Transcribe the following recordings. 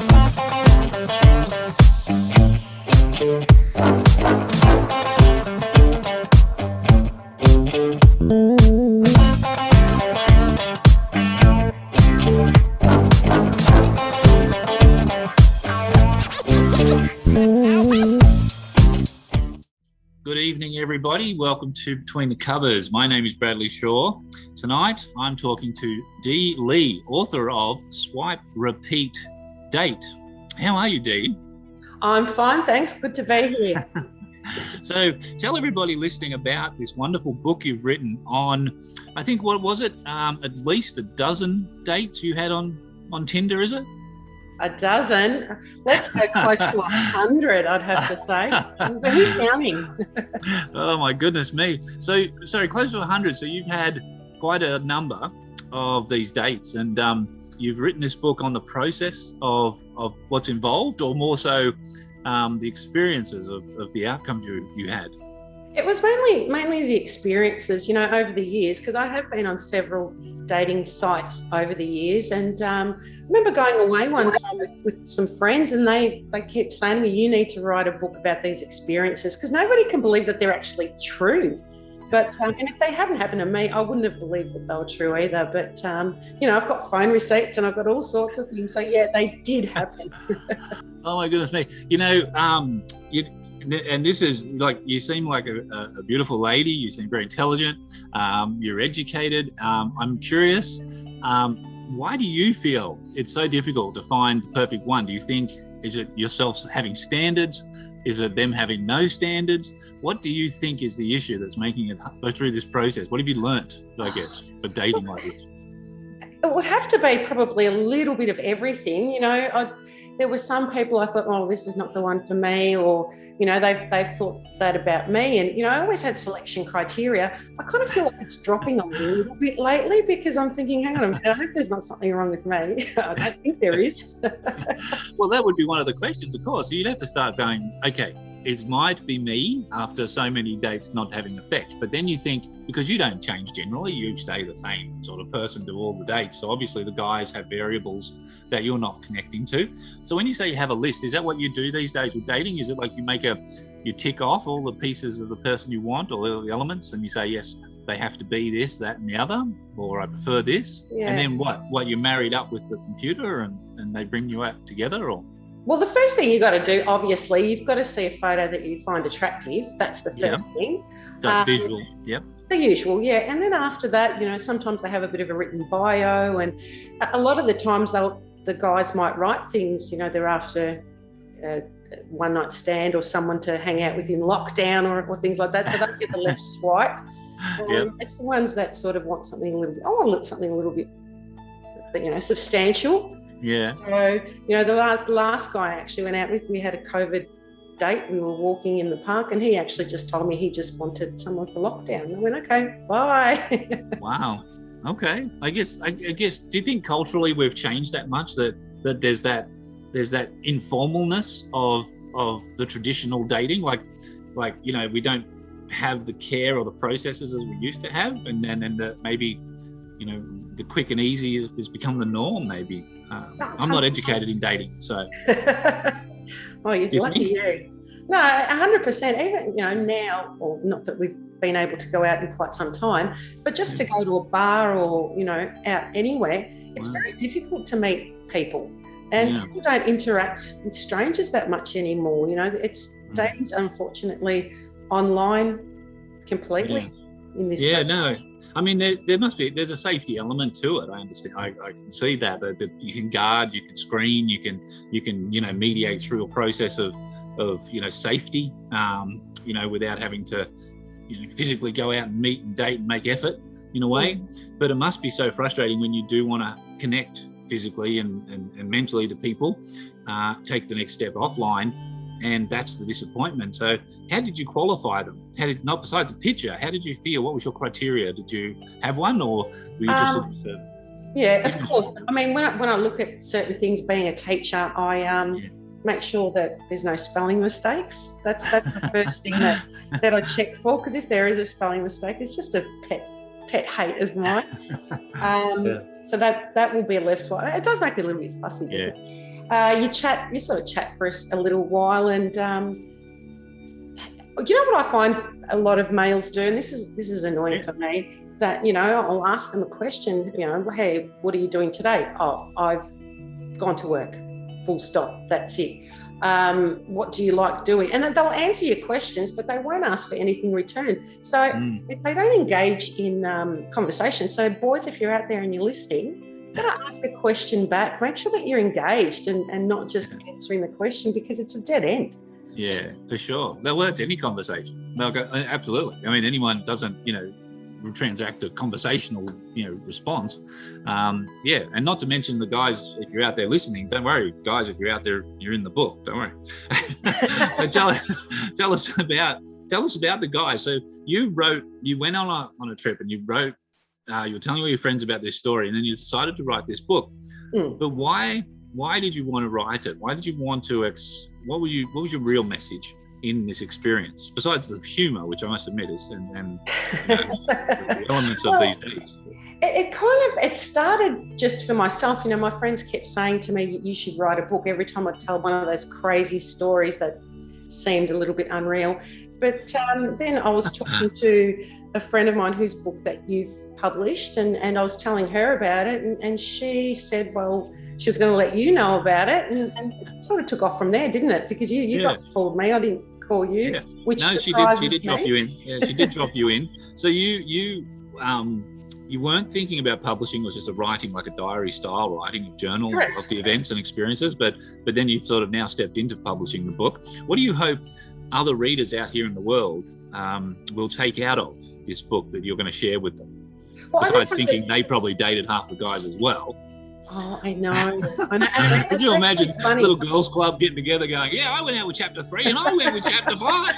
Good evening, everybody. Welcome to Between the Covers. My name is Bradley Shaw. Tonight, I'm talking to Dee Leigh, author of Swipe, Repeat, Date. How are you, Dee? I'm fine, thanks. Good to be here. So tell everybody listening about this wonderful book you've written on, I think, what was it? At least a dozen dates you had on Tinder, is it? A dozen. Let's go close to 100, I'd have to say. But who's counting? Oh, my goodness me. So close to 100. So you've had quite a number of these dates, and you've written this book on the process of what's involved, or more so the experiences of the outcomes you had. It was mainly the experiences, over the years, because I have been on several dating sites over the years, and I remember going away one time with some friends, and they kept saying to me, you need to write a book about these experiences, because nobody can believe that they're actually true. But and if they hadn't happened to me, I wouldn't have believed that they were true either. But I've got phone receipts and I've got all sorts of things. So yeah, they did happen. Oh my goodness me! And this is like, you seem like a beautiful lady. You seem very intelligent. You're educated. I'm curious, why do you feel it's so difficult to find the perfect one? Do you think, is it yourself having standards? Is it them having no standards? What do you think is the issue that's making it go through this process? What have you learnt, I guess, for dating like this? It would have to be probably a little bit of everything. There were some people I thought, oh, this is not the one for me, or, they've thought that about me. And, I always had selection criteria. I kind of feel like it's dropping a little bit lately, because I'm thinking, hang on a minute, I hope there's not something wrong with me. I don't think there is. Well, that would be one of the questions, of course. So you'd have to start going, okay, it might be me after so many dates not having effect. But then you think, because you don't change generally, you stay the same sort of person to all the dates. So obviously the guys have variables that you're not connecting to. So when you say you have a list, is that what you do these days with dating? Is it like you tick off all the pieces of the person you want, or all the elements, and you say, yes, they have to be this, that, and the other, or I prefer this? Yeah. And then what, you're married up with the computer and they bring you out together, or? Well, the first thing you've got to do, obviously, you've got to see a photo that you find attractive. That's the first thing. So it's visual, yep. The usual, yeah. And then after that, sometimes they have a bit of a written bio, and a lot of the times the guys might write things, they're after a one night stand or someone to hang out with in lockdown or things like that. So they get the left swipe. It's the ones that sort of want something a little bit, I want something a little bit, substantial. Yeah. So, the last guy I actually went out with, we had a COVID date. We were walking in the park, and he actually just told me he just wanted someone for lockdown. And I went, okay, bye. Wow. Okay. I guess, do you think culturally we've changed that much, that there's that informalness of the traditional dating? Like, we don't have the care or the processes as we used to have. And then maybe, the quick and easy has become the norm, maybe. I'm not educated in dating, so. Oh, you're lucky you. No, 100%. Even, now, or not that we've been able to go out in quite some time, but just to go to a bar or, out anywhere, it's very difficult to meet people. And people don't interact with strangers that much anymore. Dating's unfortunately online completely in this stage. No. I mean, there's a safety element to it. I understand. I can see that you can guard, you can screen, you can mediate through a process of safety, without having to, physically go out and meet and date and make effort in a way. But it must be so frustrating when you do want to connect physically and mentally to people, take the next step offline, and that's the disappointment. So how did you qualify them? Not besides the picture, how did you feel? What was your criteria? Did you have one, or were you just looking for... Yeah, of course. I mean, when I look at certain things, being a teacher, I make sure that there's no spelling mistakes. That's the first thing that I check for, because if there is a spelling mistake, it's just a pet pet hate of mine. So that will be a left swipe. It does make me a little bit fussy, doesn't it? You sort of chat for a little while, and you know what I find a lot of males do, and this is annoying for me, that, you know, I'll ask them a question, you know, hey, what are you doing today? Oh, I've gone to work, full stop, that's it. What do you like doing? And then they'll answer your questions, but they won't ask for anything in return. So if they don't engage in conversation, so boys, if you're out there and you're listening, you've got to ask a question back. Make sure that you're engaged and not just answering the question, because it's a dead end. Yeah, for sure. Well, it's any conversation. They'll go, absolutely. I mean, anyone doesn't, you know, transact a conversational, you know, response. And not to mention the guys, if you're out there listening, don't worry, guys, if you're out there, you're in the book, don't worry. So tell us about the guys. So you went on a trip and you wrote, you were telling all your friends about this story, and then you decided to write this book. But why did you want to write it? Why did you want to what was your real message in this experience, besides the humor, which I must admit is and you know, the elements of these days? It started just for myself. You know, my friends kept saying to me, you should write a book, every time I tell one of those crazy stories that seemed a little bit unreal. But then I was talking to a friend of mine whose book that you've published, and I was telling her about it, and she said, well, she was going to let you know about it, and it sort of took off from there, didn't it? Because you guys called me, I didn't call you, which surprises she did me. drop you in. Yeah, she did drop you in. So you weren't thinking about publishing, it was just a writing, like a diary style writing, a journal Correct. of the events and experiences, but then you've sort of now stepped into publishing the book. What do you hope other readers out here in the world will take out of this book that you're going to share with them? Well, besides thinking they probably dated half the guys as well. Oh, I know. Could you imagine little girls club getting together going, yeah, I went out with chapter 3 and I went with chapter 5.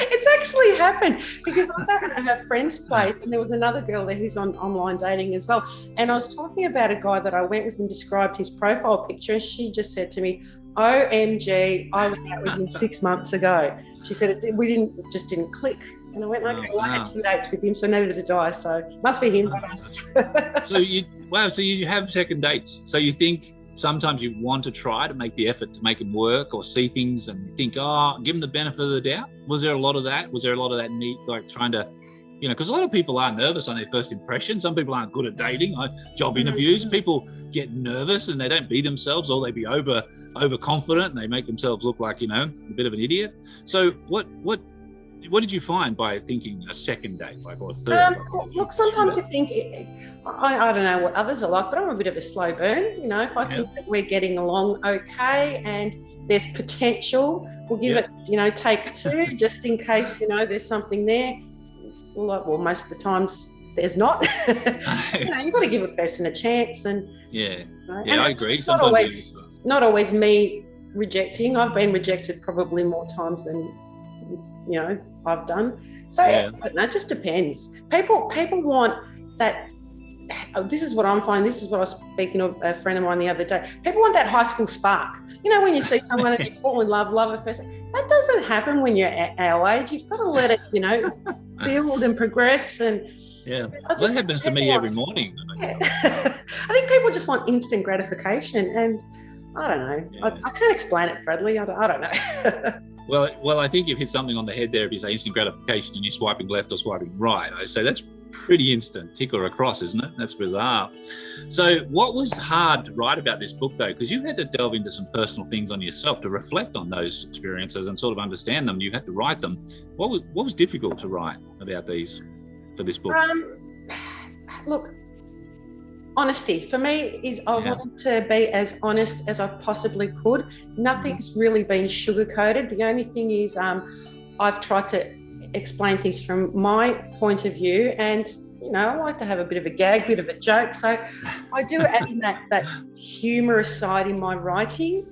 It's actually happened, because I was at her friend's place and there was another girl there who's on online dating as well. And I was talking about a guy that I went with and described his profile picture, and she just said to me, OMG, I went out with him 6 months ago. She said we didn't click. And I went, okay, well, I had 2 dates with him, so neither did I. So must be him, not us. So you have second dates. So you think sometimes you want to try to make the effort to make them work, or see things and think, give them the benefit of the doubt. Was there a lot of that? Was there a lot of that need, like trying to, you know, because a lot of people are nervous on their first impression. Some people aren't good at dating, job interviews. People get nervous and they don't be themselves, or they be overconfident and they make themselves look like, you know, a bit of an idiot. So what did you find by thinking a second date, like, or a third? Look, sometimes you think, I don't know what others are like, but I'm a bit of a slow burn. You know, if I think that we're getting along okay and there's potential, we'll give it, you know, take 2, just in case, you know, there's something there. Well, most of the times there's not. You know, you've got to give a person a chance. And I agree. It's not always me rejecting. I've been rejected probably more times than, you know, I've done. So I don't know, it just depends. People want that. This is what I'm finding. This is what I was speaking of a friend of mine the other day. People want that high school spark. You know, when you see someone and you fall in love at first. That doesn't happen when you're at our age. You've got to let it, you know, build and progress. And that happens to me every morning. I think people just want instant gratification, and I don't know. I can't explain it, Bradley. I don't know. Well, I think you've hit something on the head there if you say instant gratification and you're swiping left or swiping right. I say that's pretty instant, tick or across, isn't it? That's bizarre. So what was hard to write about this book, though? Because you had to delve into some personal things on yourself to reflect on those experiences and sort of understand them. You had to write them. What was difficult to write about these for this book? Look, honesty for me is I wanted to be as honest as I possibly could. Nothing's really been sugar-coated. The only thing is I've tried to explain things from my point of view, and you know, I like to have a bit of a gag, bit of a joke, so I do add in that humorous side in my writing.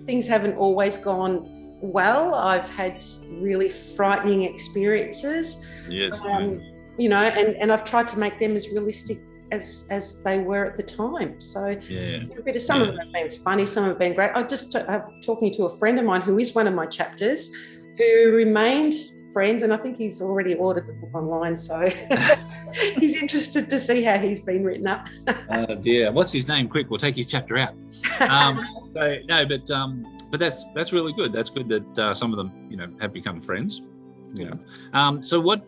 Things haven't always gone well. I've had really frightening experiences, you know, and I've tried to make them as realistic as they were at the time. So some of them have been funny, some have been great. I just talking to a friend of mine who is one of my chapters, who remained friends, and I think he's already ordered the book online. So He's interested to see how he's been written up. Oh dear, what's his name? Quick, we'll take his chapter out. But that's really good. That's good that some of them, have become friends. So what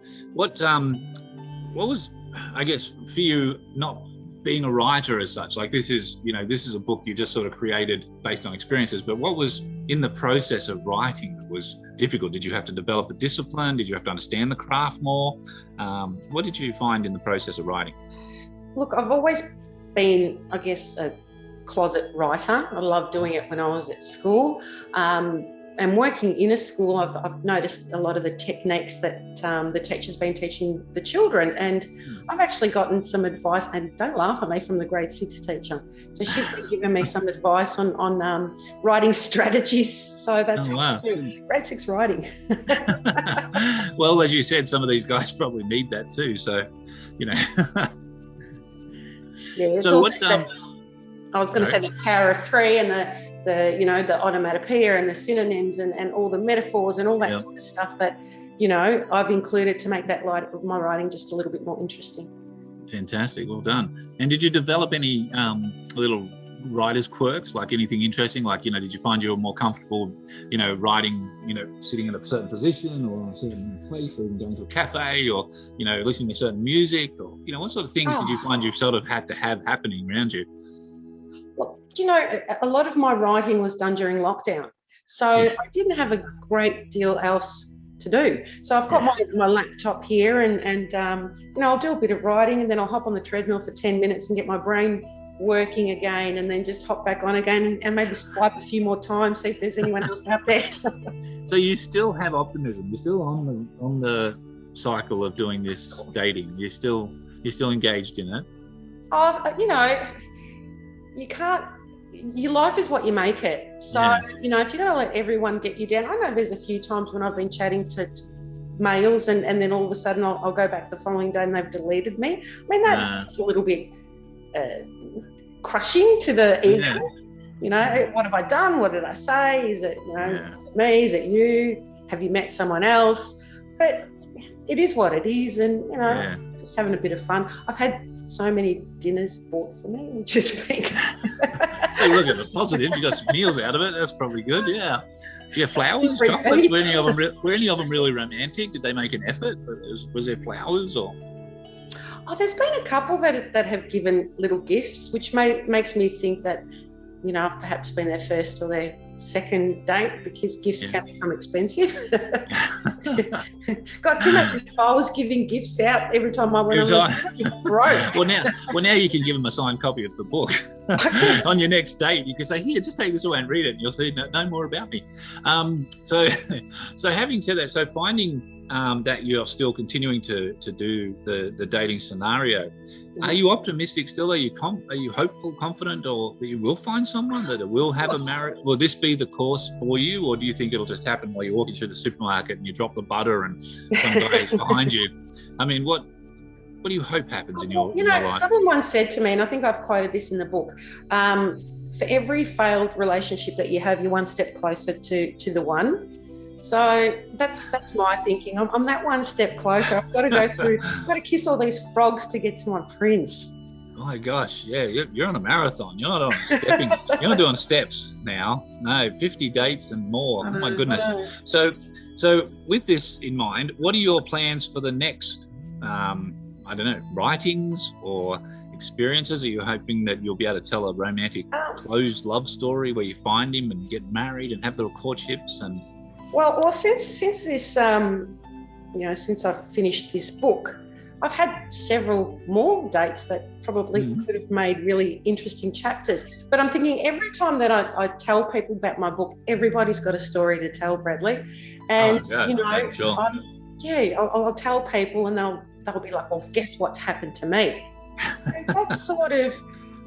was, I guess, for you, not being a writer as such? Like this is a book you just sort of created based on experiences. But what was in the process of writing that was difficult? Did you have to develop a discipline? Did you have to understand the craft more? What did you find in the process of writing? Look, I've always been, I guess, a closet writer. I loved doing it when I was at school. And working in a school, I've noticed a lot of the techniques that the teacher's been teaching the children. And I've actually gotten some advice, and don't laugh at me, from the grade 6 teacher. So she's been giving me some advice on writing strategies. So that's grade 6 writing. Well, as you said, some of these guys probably need that too. So, Yeah. So what? I was going to say the power of 3 and the onomatopoeia and the synonyms and all the metaphors and all that sort of stuff that, I've included to make my writing just a little bit more interesting. Fantastic. Well done. And did you develop any little writer's quirks, like anything interesting? Like, did you find you were more comfortable, writing, sitting in a certain position or in a certain place, or even going to a cafe, or, listening to certain music, or, what sort of things did you find you sort of had to have happening around you? Well, a lot of my writing was done during lockdown. So I didn't have a great deal else to do. So I've got my laptop here and I'll do a bit of writing, and then I'll hop on the treadmill for 10 minutes and get my brain working again, and then just hop back on again and maybe swipe a few more times, see if there's anyone else out there. So you still have optimism. You're still on the cycle of doing this dating. You're still engaged in it. You can't. Your life is what you make it. So, if you're going to let everyone get you down, I know there's a few times when I've been chatting to males and then all of a sudden I'll go back the following day and they've deleted me. I mean, that's a little bit crushing to the ego. What have I done? What did I say? Is it, is it me? Is it you? Have you met someone else? But it is what it is. And, just having a bit of fun. I've had so many dinners bought for me, which is big. Hey, look at the positives. You got some meals out of it. That's probably good. Yeah. Do you have flowers, chocolates? Were any of them really romantic? Did they make an effort? Was there flowers or? Oh, there's been a couple that have given little gifts, which makes me think that, I've perhaps been their first or their second date, because gifts can become expensive. God, can you imagine if I was giving gifts out every time I went on? Broke. Well, now you can give them a signed copy of the book. On your next date, you can say, "Here, just take this away and read it, and you'll see no more about me." So having said that, so finding that you're still continuing to do the dating scenario, are you optimistic still? Are you hopeful, confident, or that you will find someone, that it will have a marriage? Will this be the course for you, or do you think it'll just happen while you're walking through the supermarket and you drop the butter and some guy is behind you? I mean, what do you hope happens in your life? Someone once said to me, and I think I've quoted this in the book, for every failed relationship that you have, you're one step closer to the one. So that's my thinking. I'm that one step closer. I've got to go through, I've got to kiss all these frogs to get to my prince. Oh my gosh, yeah, you're on a marathon. You're not on stepping. You're not doing steps now. No, 50 dates and more. Oh my goodness. So with this in mind, what are your plans for the next, writings or experiences? Are you hoping that you'll be able to tell a romantic closed love story where you find him and get married and have the courtships and? Well, since this, since I've finished this book, I've had several more dates that probably could have made really interesting chapters. But I'm thinking every time that I tell people about my book, everybody's got a story to tell, Bradley. And, I'll tell people and they'll be like, well, guess what's happened to me? So that's sort of...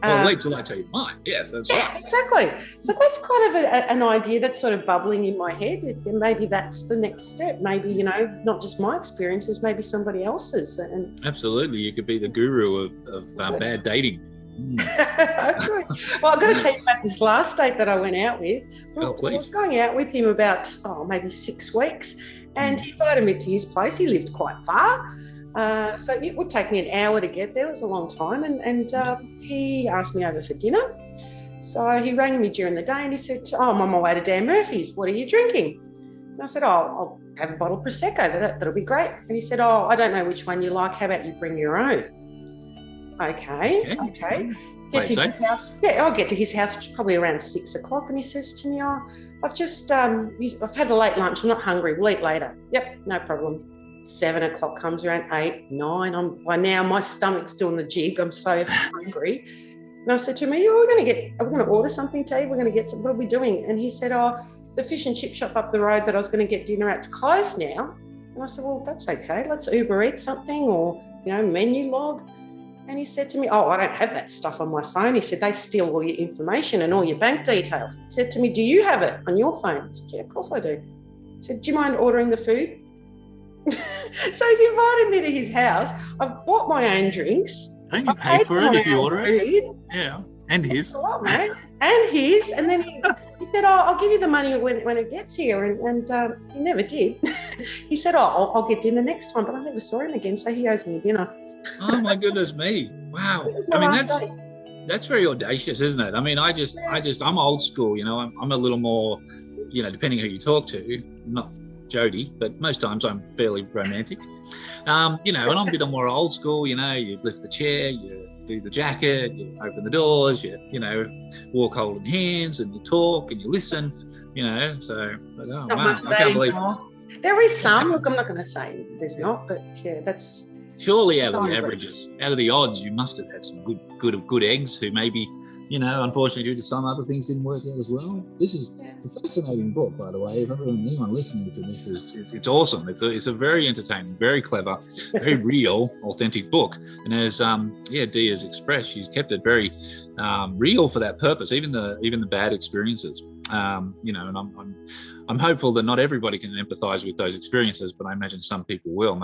Well, wait till I tell you mine. Yes, that's right. Exactly. So that's kind of an idea that's sort of bubbling in my head. And maybe that's the next step. Maybe, not just my experiences, maybe somebody else's. And absolutely. You could be the guru of bad dating. Well, I've got to tell you about this last date that I went out with. Oh, please. I was going out with him about, maybe 6 weeks. And he invited me to his place. He lived quite far. So it would take me an hour to get there. It was a long time. And he asked me over for dinner. So he rang me during the day and he said, oh, I'm on my way to Dan Murphy's. What are you drinking? And I said, oh, I'll have a bottle of Prosecco. That'll be great. And he said, oh, I don't know which one you like. How about you bring your own? Okay. Get to his house. Yeah, I'll get to his house probably around 6 o'clock. And he says to me, oh, I've just, I've had a late lunch. I'm not hungry. We'll eat later. Yep, no problem. 7 o'clock comes around, 8, 9. By now, my stomach's doing the jig. I'm so hungry. And I said to him, are we going to order something to eat? We're going to get some, what are we doing? And he said, oh, the fish and chip shop up the road that I was going to get dinner at's closed now. And I said, well, that's okay. Let's Uber eat something or, menu log. And he said to me, oh, I don't have that stuff on my phone. He said, they steal all your information and all your bank details. He said to me, do you have it on your phone? I said, yeah, of course I do. He said, do you mind ordering the food? So he's invited me to his house. I've bought my own drinks. And you pay for it if you order it. Yeah, and his. That's a lot, mate. And his. And then he said, oh, I'll give you the money when it gets here. And he never did. He said, oh, I'll get dinner next time. But I never saw him again, so he owes me dinner. Oh, my goodness me. Wow. I mean, that's very audacious, isn't it? I mean, I'm old school, I'm a little more, depending who you talk to, not Jody, but most times I'm fairly romantic. And I'm a bit more old school, you lift the chair, you do the jacket, you open the doors, you walk holding hands and you talk and you listen, so, but, oh, not wow, much I can't believe. There is some, look, I'm not going to say there's not, but yeah, that's. Surely out of the averages, out of the odds, you must have had some good eggs who maybe, unfortunately due to some other things didn't work out as well. This is a fascinating book, by the way. If anyone listening to this it's awesome. It's a very entertaining, very clever, very real, authentic book. And as Dee has expressed, she's kept it very real for that purpose, even the bad experiences. And I'm hopeful that not everybody can empathise with those experiences, but I imagine some people will.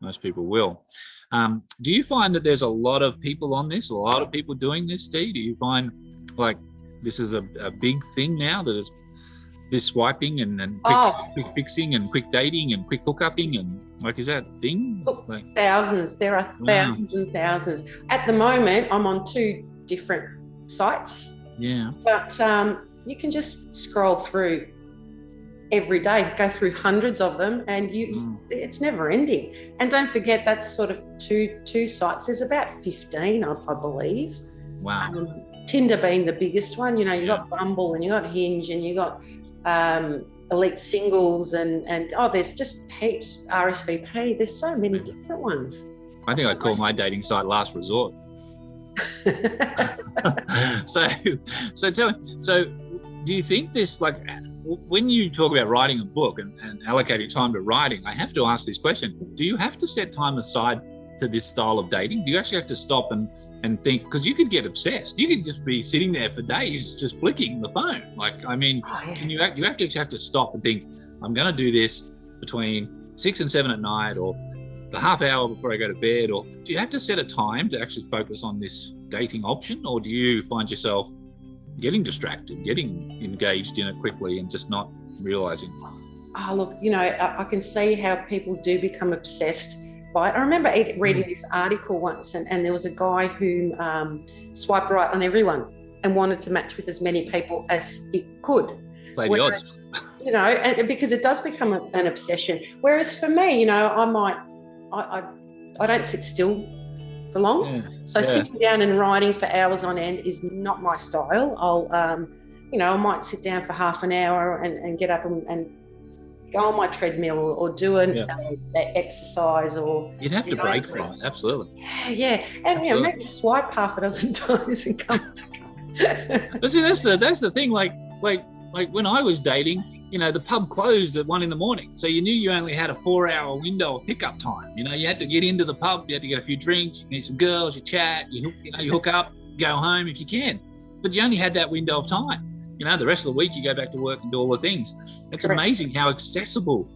Most people will. Do you find that there's a lot of people on this, a lot of people doing this, Dee? Do you find like this is a big thing now that is this swiping and quick fixing and quick dating and quick hookupping and is that a thing? Look, thousands. There are thousands and thousands. At the moment, I'm on 2 different sites. Yeah. But you can just scroll through every day, go through hundreds of them, and it's never ending. And don't forget, that's sort of two sites. There's about 15, I believe. Wow. Tinder being the biggest one. You got Bumble and you got Hinge and you got Elite Singles and there's just heaps. RSVP. There's so many different ones. I think I'd call my dating site Last Resort. So tell me. So do you think this when you talk about writing a book and allocating time to writing, I have to ask this question. Do you have to set time aside to this style of dating? Do you actually have to stop and think? Because you could get obsessed. You could just be sitting there for days just flicking the phone. Can you actually have to stop and think, I'm going to do this between 6 and 7 at night or the half hour before I go to bed? Or do you have to set a time to actually focus on this dating option? Or do you find yourself getting distracted, getting engaged in it quickly and just not realising? Oh, look, I can see how people do become obsessed by it. I remember reading this article once and there was a guy who swiped right on everyone and wanted to match with as many people as he could. Play the odds. And because it does become an obsession. Whereas for me, I don't sit still for long. Sitting down and writing for hours on end is not my style. I'll, I might sit down for half an hour and get up and go on my treadmill or do an exercise or... You'd have to break from it, absolutely. Yeah. And, maybe swipe half a dozen times and come back. But see, that's the thing. Like when I was dating, the pub closed at 1 a.m. So you knew you only had a 4-hour window of pickup time. You had to get into the pub, you had to get a few drinks, you meet some girls, you chat, you hook up, go home if you can. But you only had that window of time. The rest of the week you go back to work and do all the things. It's amazing how accessible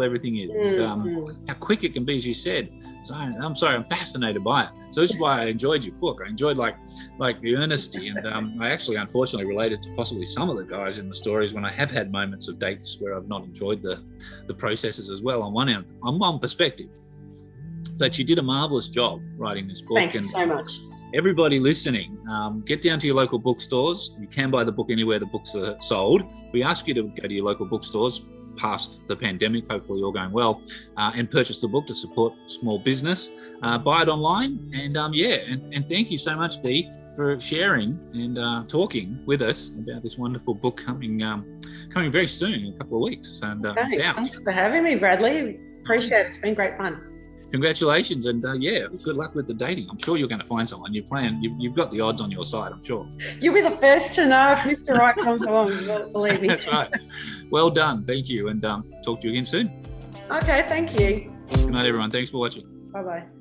everything is, how quick it can be, as you said. So I'm fascinated by it. So this is why I enjoyed your book. I enjoyed like the earnesty, and I actually unfortunately related to possibly some of the guys in the stories when I have had moments of dates where I've not enjoyed the processes as well on one perspective. But you did a marvelous job writing this book. Thank you so much. Everybody listening, get down to your local bookstores. You can buy the book anywhere the books are sold. We ask you to go to your local bookstores past the pandemic, hopefully all going well, and purchase the book to support small business. Buy it online. And thank you so much, Dee, for sharing and talking with us about this wonderful book coming very soon, in a couple of weeks. And it's out. Thanks for having me, Bradley. Appreciate it. It's been great fun. Congratulations, and good luck with the dating. I'm sure you're going to find someone. You've got the odds on your side, I'm sure. You'll be the first to know if Mr. Right comes along, believe me. That's right. Well done. Thank you, and talk to you again soon. Okay, thank you. Good night, everyone. Thanks for watching. Bye-bye.